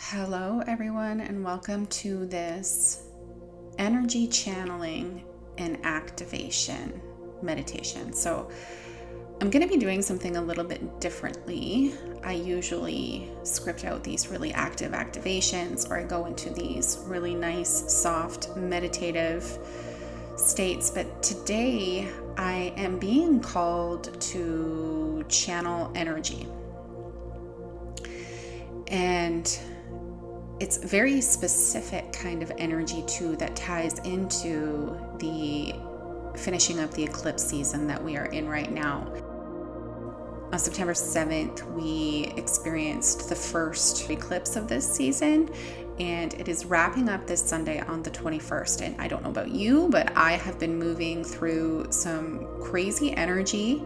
Hello, everyone, and welcome to this energy channeling and activation meditation. So, I'm going to be doing something a little bit differently. I usually script out these really active activations, or I go into these really nice, soft, meditative states. But today, I am being called to channel energy. And it's a very specific kind of energy too that ties into the finishing up the eclipse season that we are in right now. On September 7th, we experienced the first eclipse of this season, and it is wrapping up this Sunday on the 21st. And I don't know about you, but I have been moving through some crazy energy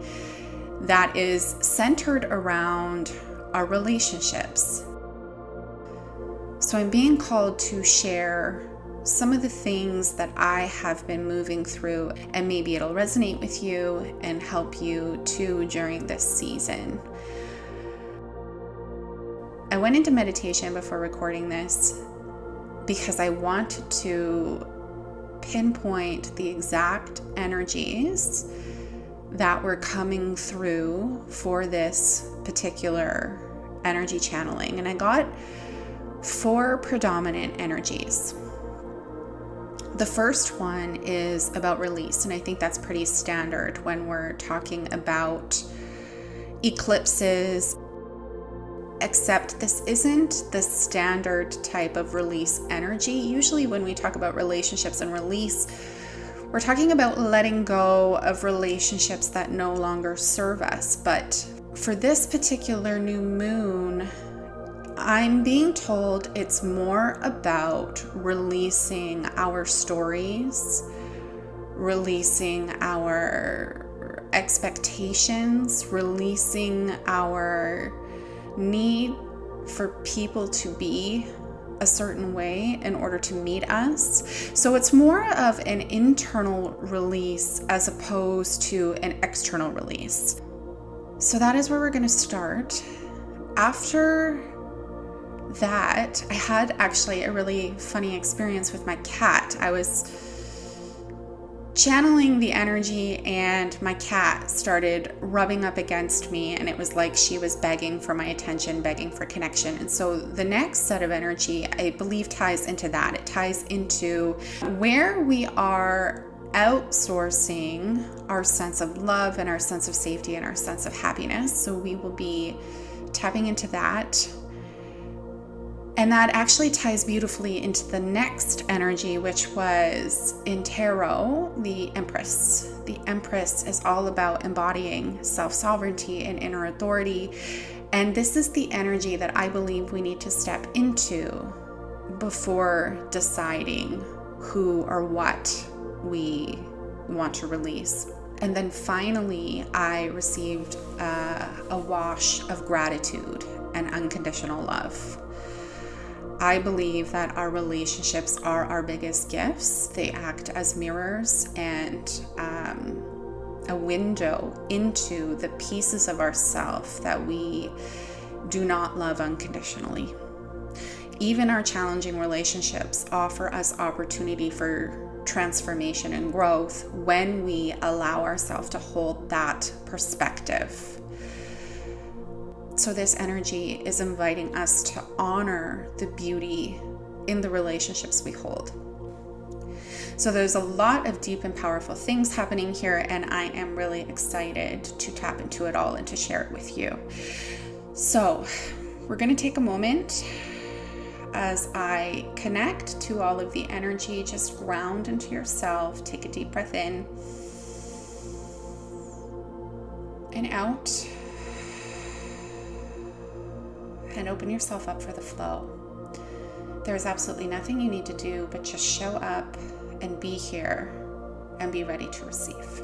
that is centered around our relationships. So I'm being called to share some of the things that I have been moving through, and maybe it'll resonate with you and help you too during this season. I went into meditation before recording this because I wanted to pinpoint the exact energies that were coming through for this particular energy channeling. And I got 4 predominant energies. The first one is about release, and I think that's pretty standard when we're talking about eclipses, except this isn't the standard type of release energy. Usually when we talk about relationships and release, we're talking about letting go of relationships that no longer serve us. But for this particular new moon, I'm being told it's more about releasing our stories, releasing our expectations, releasing our need for people to be a certain way in order to meet us. So it's more of an internal release as opposed to an external release. So that is where we're going to start. After that, I had actually a really funny experience with my cat. I was channeling the energy and my cat started rubbing up against me, and it was like she was begging for my attention, begging for connection. And so the next set of energy, I believe, ties into that. It ties into where we are outsourcing our sense of love and our sense of safety and our sense of happiness. So we will be tapping into that. And that actually ties beautifully into the next energy, which was in tarot, the Empress. The Empress is all about embodying self-sovereignty and inner authority. And this is the energy that I believe we need to step into before deciding who or what we want to release. And then finally, I received a wash of gratitude and unconditional love. I believe that our relationships are our biggest gifts. They act as mirrors and a window into the pieces of ourself that we do not love unconditionally. Even our challenging relationships offer us opportunity for transformation and growth when we allow ourselves to hold that perspective. So this energy is inviting us to honor the beauty in the relationships we hold. So there's a lot of deep and powerful things happening here, and I am really excited to tap into it all and to share it with you. So we're going to take a moment as I connect to all of the energy. Just ground into yourself. Take a deep breath in and out. And open yourself up for the flow. There's absolutely nothing you need to do but just show up and be here and be ready to receive.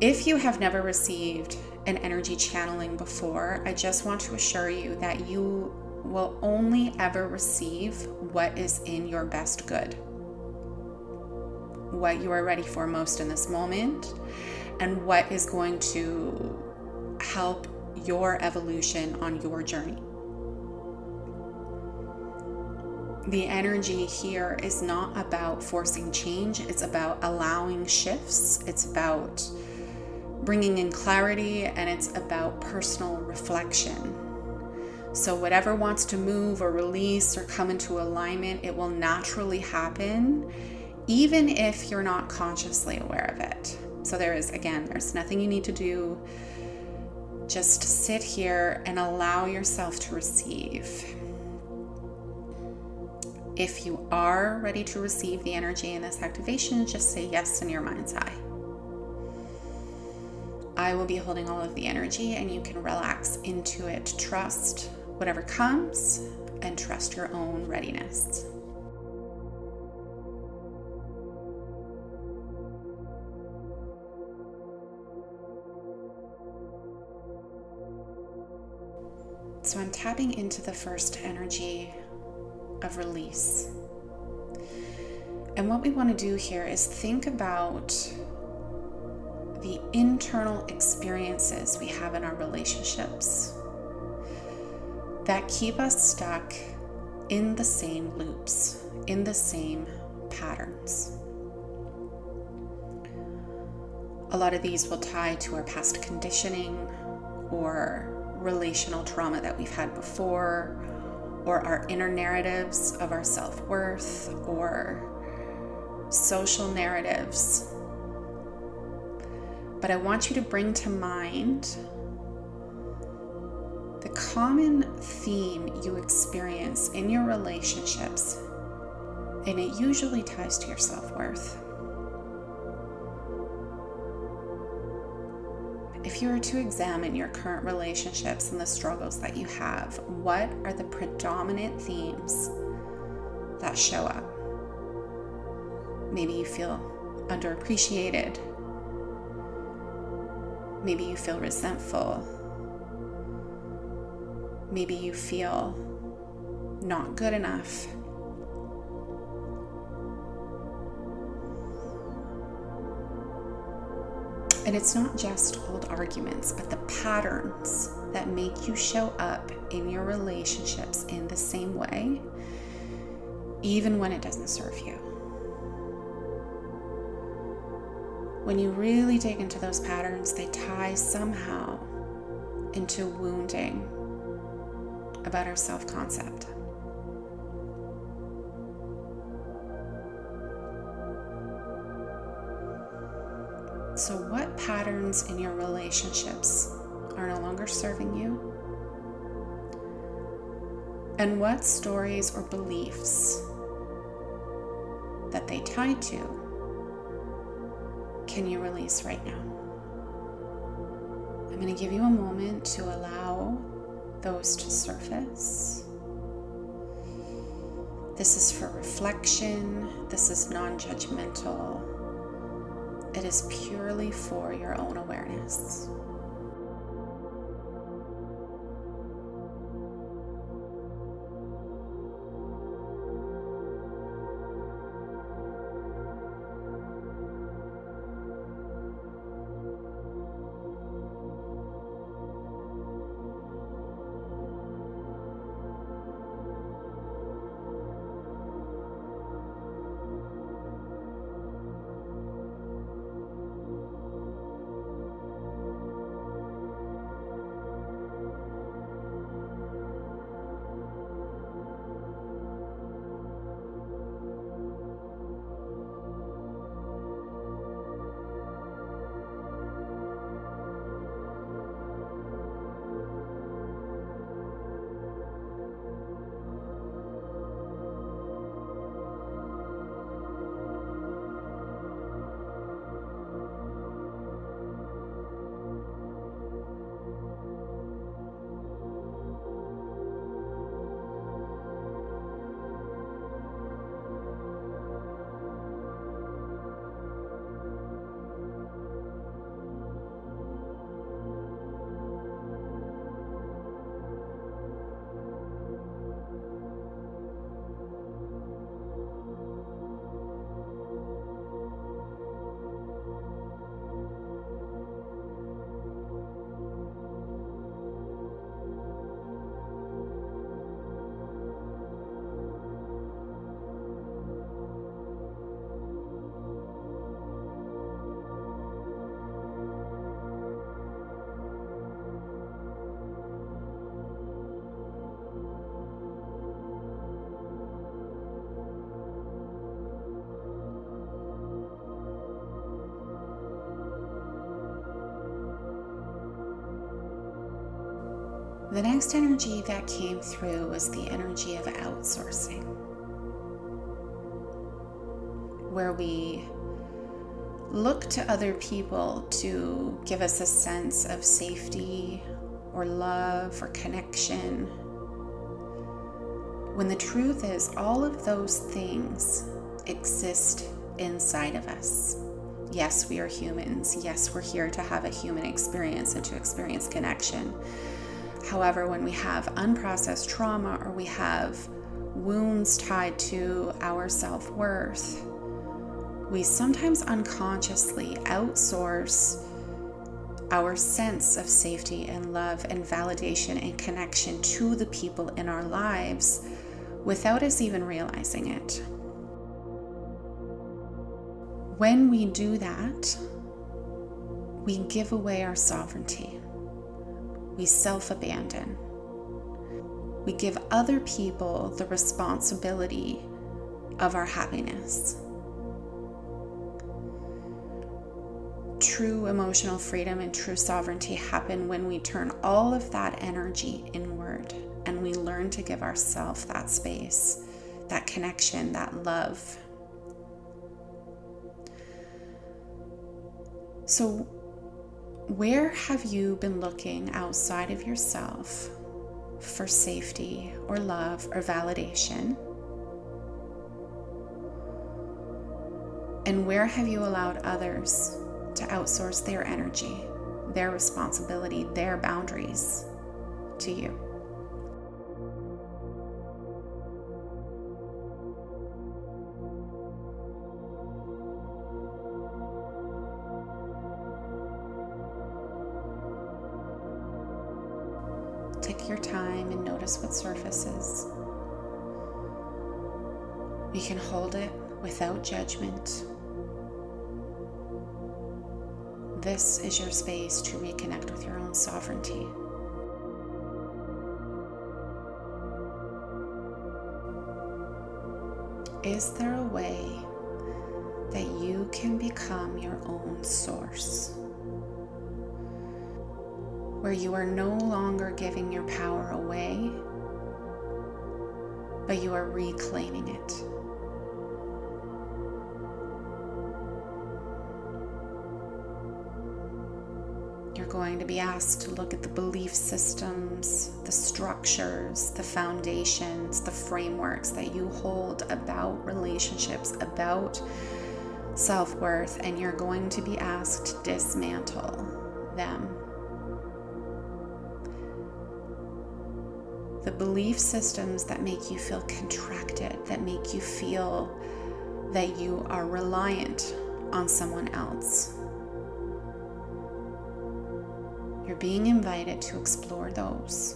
If you have never received an energy channeling before, I just want to assure you that you will only ever receive what is in your best good, what you are ready for most in this moment, and what is going to help your evolution on your journey. The energy here is not about forcing change. It's about allowing shifts. It's about bringing in clarity, and it's about personal reflection. So whatever wants to move or release or come into alignment, it will naturally happen, even if you're not consciously aware of it. So there's nothing you need to do. Just sit here and allow yourself to receive. If you are ready to receive the energy in this activation, just say yes in your mind's eye. I will be holding all of the energy, and you can relax into it. Trust whatever comes and trust your own readiness. So I'm tapping into the first energy of release. And what we want to do here is think about the internal experiences we have in our relationships that keep us stuck in the same loops, in the same patterns. A lot of these will tie to our past conditioning or relational trauma that we've had before, or our inner narratives of our self-worth, or social narratives. But I want you to bring to mind the common theme you experience in your relationships, and it usually ties to your self-worth. If you were to examine your current relationships and the struggles that you have, what are the predominant themes that show up? Maybe you feel underappreciated. Maybe you feel resentful. Maybe you feel not good enough. And it's not just old arguments, but the patterns that make you show up in your relationships in the same way, even when it doesn't serve you. When you really dig into those patterns, they tie somehow into wounding about our self-concept. So what patterns in your relationships are no longer serving you? And what stories or beliefs that they tie to can you release right now? I'm going to give you a moment to allow those to surface. This is for reflection. This is non-judgmental. It is purely for your own awareness. The next energy that came through was the energy of outsourcing, where we look to other people to give us a sense of safety or love or connection, when the truth is all of those things exist inside of us. Yes, we are humans. Yes, we're here to have a human experience and to experience connection. However, when we have unprocessed trauma or we have wounds tied to our self-worth, we sometimes unconsciously outsource our sense of safety and love and validation and connection to the people in our lives without us even realizing it. When we do that, we give away our sovereignty. We self-abandon. We give other people the responsibility of our happiness. True emotional freedom and true sovereignty happen when we turn all of that energy inward and we learn to give ourselves that space, that connection, that love. So, where have you been looking outside of yourself for safety or love or validation? And where have you allowed others to outsource their energy, their responsibility, their boundaries to you? Take your time and notice what surfaces. We can hold it without judgment. This is your space to reconnect with your own sovereignty. Is there a way that you can become your own source, where you are no longer giving your power away, but you are reclaiming it? You're going to be asked to look at the belief systems, the structures, the foundations, the frameworks that you hold about relationships, about self-worth, and you're going to be asked to dismantle them. The belief systems that make you feel contracted, that make you feel that you are reliant on someone else. You're being invited to explore those.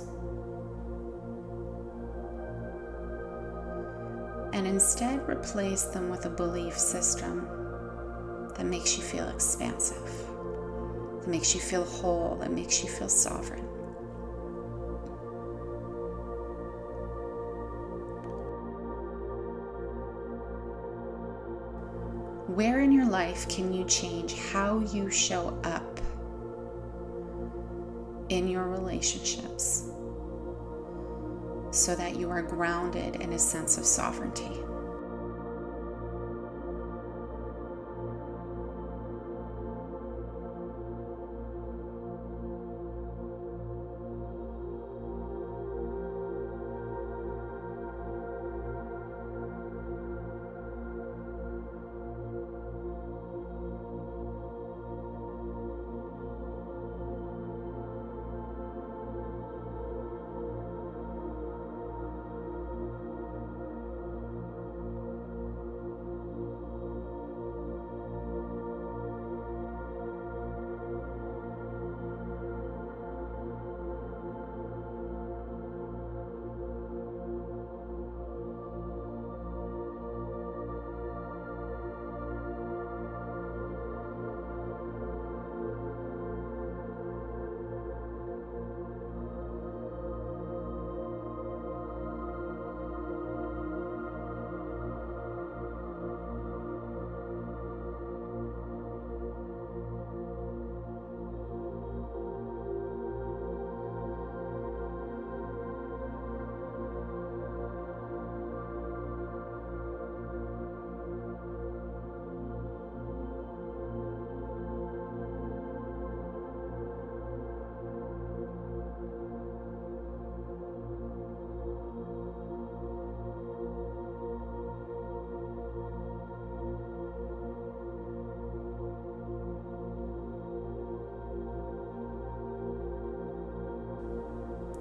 And instead replace them with a belief system that makes you feel expansive, that makes you feel whole, that makes you feel sovereign. Where in your life can you change how you show up in your relationships so that you are grounded in a sense of sovereignty?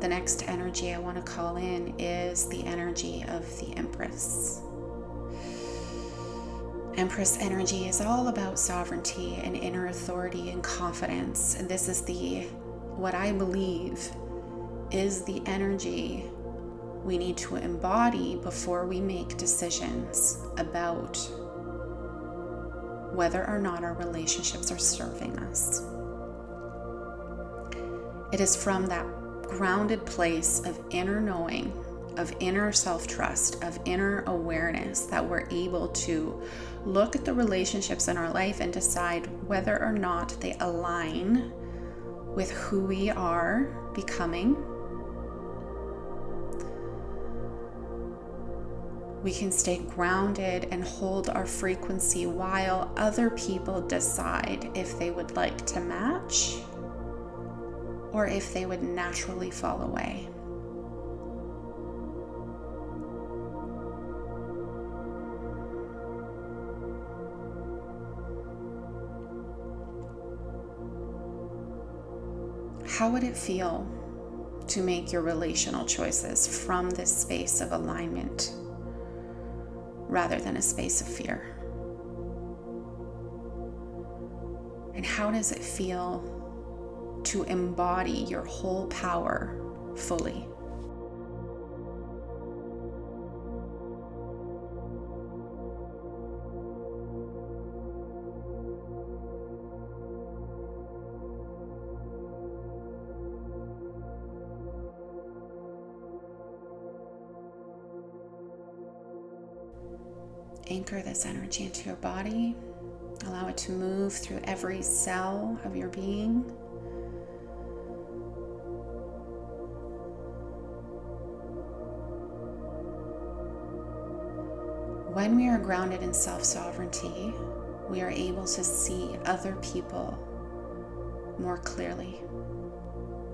The next energy I want to call in is the energy of the Empress. Empress energy is all about sovereignty and inner authority and confidence. And this is what I believe is the energy we need to embody before we make decisions about whether or not our relationships are serving us. It is from that grounded place of inner knowing, of inner self-trust, of inner awareness that we're able to look at the relationships in our life and decide whether or not they align with who we are becoming. We can stay grounded and hold our frequency while other people decide if they would like to match or if they would naturally fall away. How would it feel to make your relational choices from this space of alignment rather than a space of fear? And how does it feel to embody your whole power fully? Anchor this energy into your body. Allow it to move through every cell of your being. When we are grounded in self-sovereignty, we are able to see other people more clearly,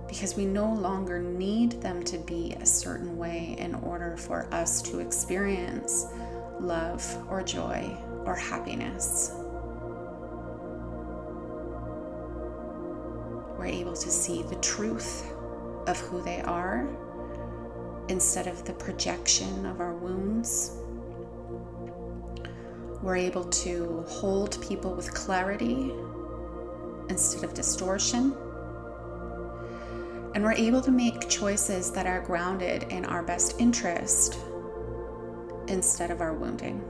because we no longer need them to be a certain way in order for us to experience love or joy or happiness. We're able to see the truth of who they are instead of the projection of our wounds. We're able to hold people with clarity instead of distortion. And we're able to make choices that are grounded in our best interest instead of our wounding.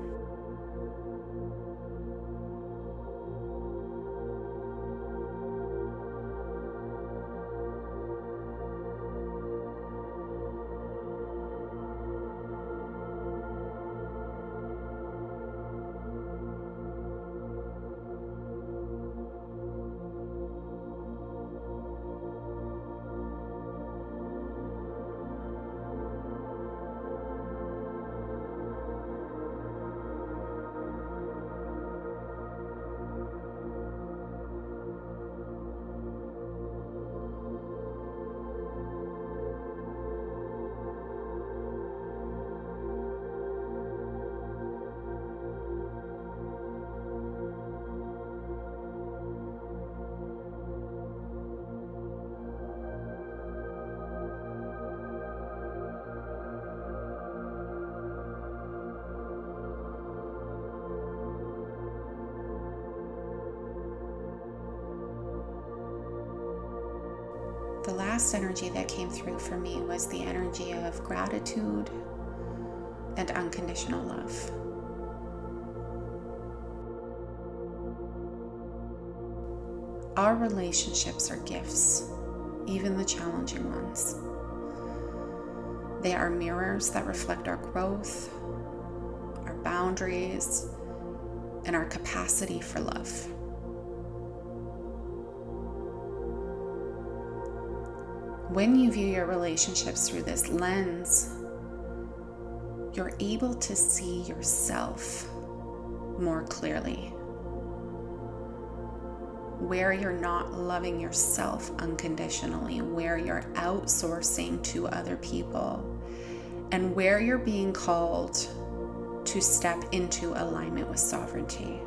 The last energy that came through for me was the energy of gratitude and unconditional love. Our relationships are gifts, even the challenging ones. They are mirrors that reflect our growth, our boundaries, and our capacity for love. When you view your relationships through this lens, you're able to see yourself more clearly. Where you're not loving yourself unconditionally, where you're outsourcing to other people, and where you're being called to step into alignment with sovereignty.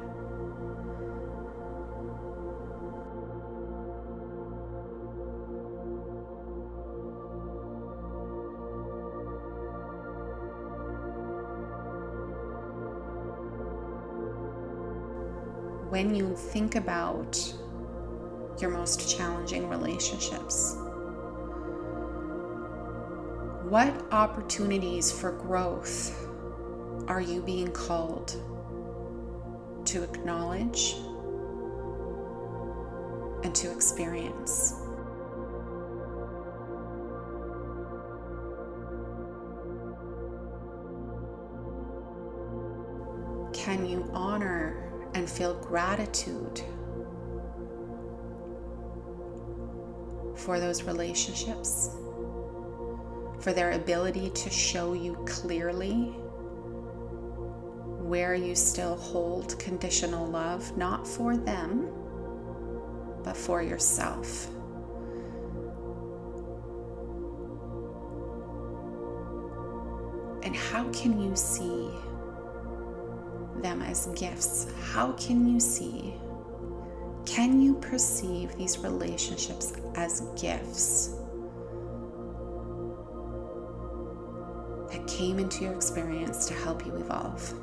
when you think about your most challenging relationships, what opportunities for growth are you being called to acknowledge and to experience? Can you honor and feel gratitude for those relationships, for their ability to show you clearly where you still hold conditional love, not for them, but for yourself? And how can you see them as gifts? How can you perceive these relationships as gifts that came into your experience to help you evolve?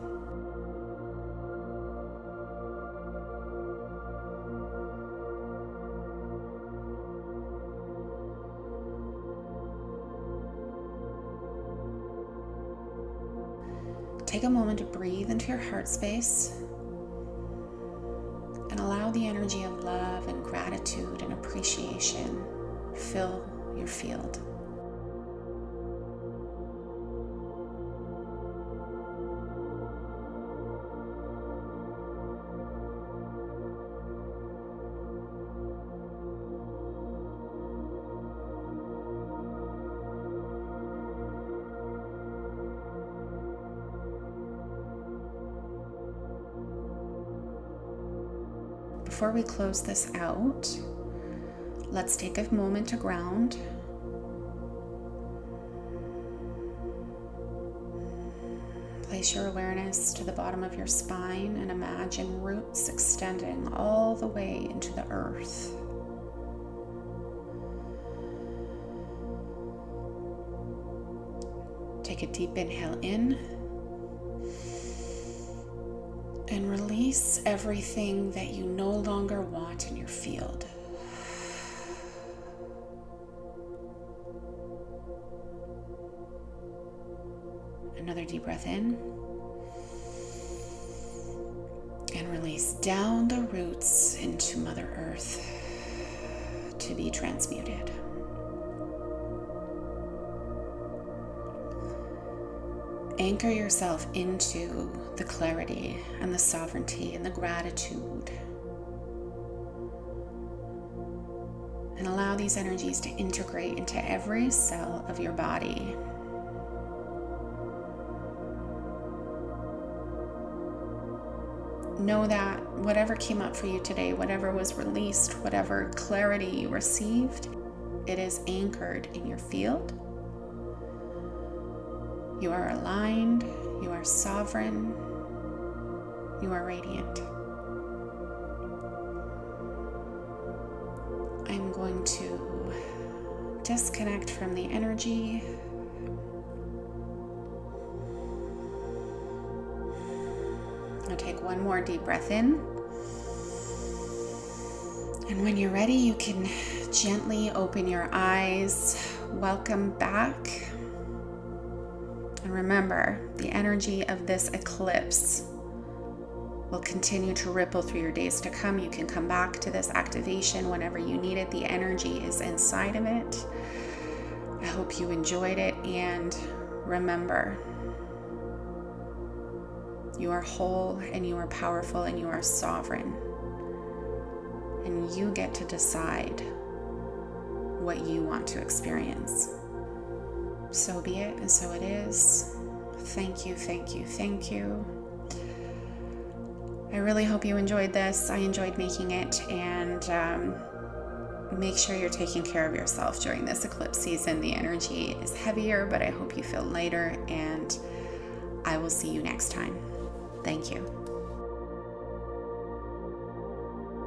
Take a moment to breathe into your heart space and allow the energy of love and gratitude and appreciation fill your field. Before we close this out, let's take a moment to ground. Place your awareness to the bottom of your spine and imagine roots extending all the way into the earth. Take a deep inhale in. And release everything that you no longer want in your field. Another deep breath in. And release down the roots into Mother Earth to be transmuted. Anchor yourself into the clarity and the sovereignty and the gratitude. And allow these energies to integrate into every cell of your body. Know that whatever came up for you today, whatever was released, whatever clarity you received, it is anchored in your field. You are aligned, you are sovereign, you are radiant. I'm going to disconnect from the energy. I'll take one more deep breath in. And when you're ready, you can gently open your eyes. Welcome back. And remember, the energy of this eclipse will continue to ripple through your days to come. You can come back to this activation whenever you need it. The energy is inside of it. I hope you enjoyed it, and remember, you are whole and you are powerful and you are sovereign. And you get to decide what you want to experience. So be it, and so it is. Thank you, thank you, thank you. I really hope you enjoyed this. I enjoyed making it, and make sure you're taking care of yourself during this eclipse season. The energy is heavier, but I hope you feel lighter, and I will see you next time. Thank you.